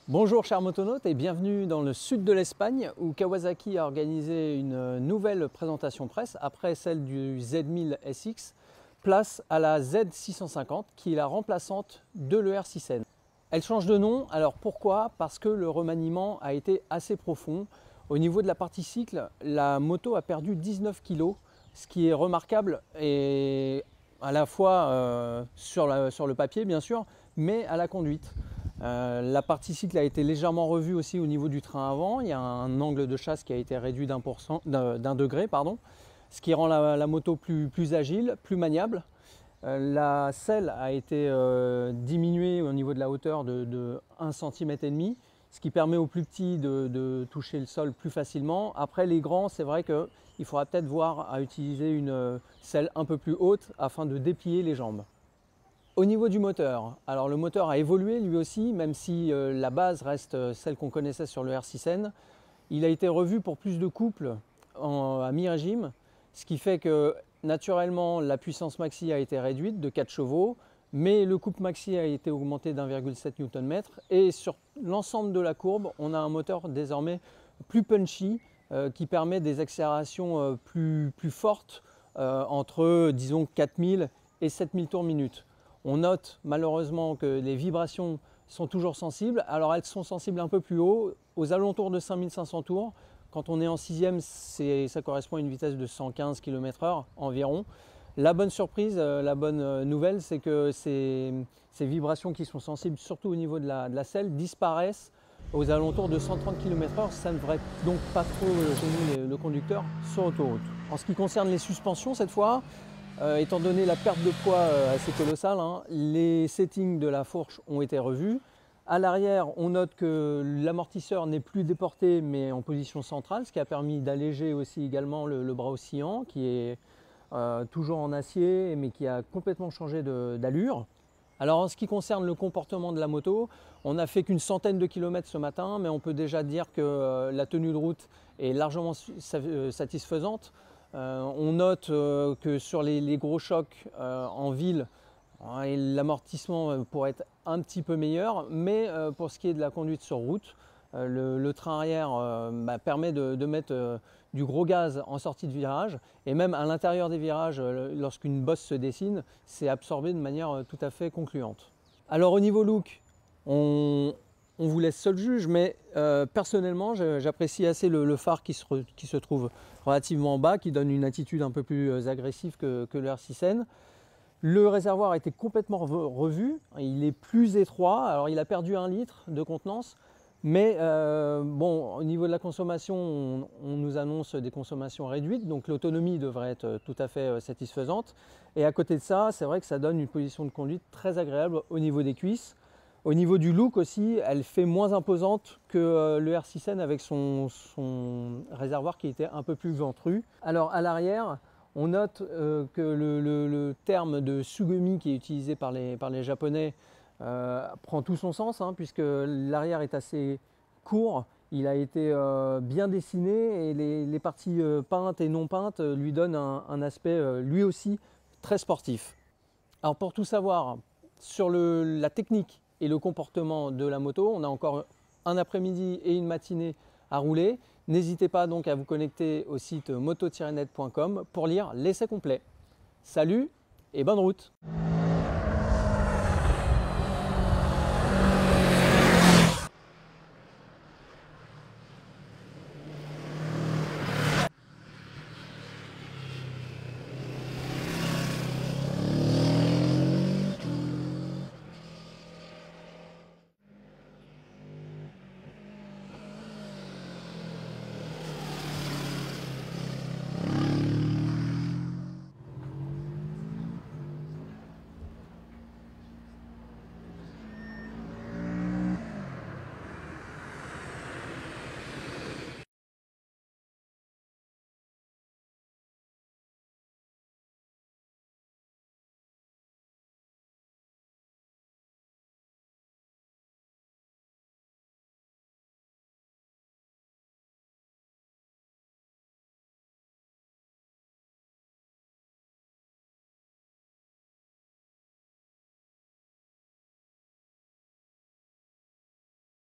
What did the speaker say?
Bonjour chers motonautes et bienvenue dans le sud de l'Espagne où Kawasaki a organisé une nouvelle présentation presse après celle du Z1000 SX, place à la Z650 qui est la remplaçante de l'ER6N. Elle change de nom, alors pourquoi? Parce que le remaniement a été assez profond. Au niveau de la partie cycle, la moto a perdu 19 kg, ce qui est remarquable et à la fois sur le papier bien sûr, mais à la conduite. La partie cycle a été légèrement revue aussi au niveau du train avant. Il y a un angle de chasse qui a été réduit d'un degré, ce qui rend la moto plus agile, plus maniable. La selle a été diminuée au niveau de la hauteur de 1,5 cm, ce qui permet aux plus petits de toucher le sol plus facilement. Après les grands, c'est vrai qu'il faudra peut-être voir à utiliser une selle un peu plus haute afin de déplier les jambes. Au niveau du moteur, alors le moteur a évolué lui aussi, même si la base reste celle qu'on connaissait sur le R6N. Il a été revu pour plus de couple à mi-régime, ce qui fait que naturellement la puissance maxi a été réduite de 4 chevaux, mais le couple maxi a été augmenté d'1,7 Nm et sur l'ensemble de la courbe, on a un moteur désormais plus punchy qui permet des accélérations plus fortes entre disons 4000 et 7000 tours minute. On note malheureusement que les vibrations sont toujours sensibles. Alors elles sont sensibles un peu plus haut, aux alentours de 5500 tours. Quand on est en 6e, ça correspond à une vitesse de 115 km/h environ. La bonne surprise, la bonne nouvelle, c'est que ces vibrations qui sont sensibles, surtout au niveau de la selle, disparaissent aux alentours de 130 km/h. Ça ne devrait donc pas trop gêner le conducteur sur autoroute. En ce qui concerne les suspensions cette fois, étant donné la perte de poids assez colossale, les settings de la fourche ont été revus. À l'arrière, on note que l'amortisseur n'est plus déporté mais en position centrale, ce qui a permis d'alléger aussi également le bras oscillant qui est toujours en acier mais qui a complètement changé d'allure. Alors en ce qui concerne le comportement de la moto, on n'a fait qu'une centaine de kilomètres ce matin, mais on peut déjà dire que la tenue de route est largement satisfaisante. On note que sur les gros chocs en ville, l'amortissement pourrait être un petit peu meilleur, mais pour ce qui est de la conduite sur route, le train arrière permet de mettre du gros gaz en sortie de virage et même à l'intérieur des virages, lorsqu'une bosse se dessine, c'est absorbé de manière tout à fait concluante. Alors au niveau look, on vous laisse seul juge, mais personnellement j'apprécie assez le phare qui se trouve relativement bas, qui donne une attitude un peu plus agressive que le R6N. Le réservoir a été complètement revu, il est plus étroit, alors il a perdu 1 litre de contenance, mais bon, au niveau de la consommation, on nous annonce des consommations réduites, donc l'autonomie devrait être tout à fait satisfaisante. Et à côté de ça, c'est vrai que ça donne une position de conduite très agréable au niveau des cuisses. Au niveau du look aussi, elle fait moins imposante que le R6N avec son réservoir qui était un peu plus ventru. Alors à l'arrière, on note que le terme de Tsugumi qui est utilisé par les Japonais prend tout son sens, puisque l'arrière est assez court, il a été bien dessiné et les parties peintes et non peintes lui donnent un aspect lui aussi très sportif. Alors pour tout savoir sur la technique et le comportement de la moto, on a encore un après-midi et une matinée à rouler. N'hésitez pas donc à vous connecter au site moto-net.com pour lire l'essai complet. Salut et bonne route!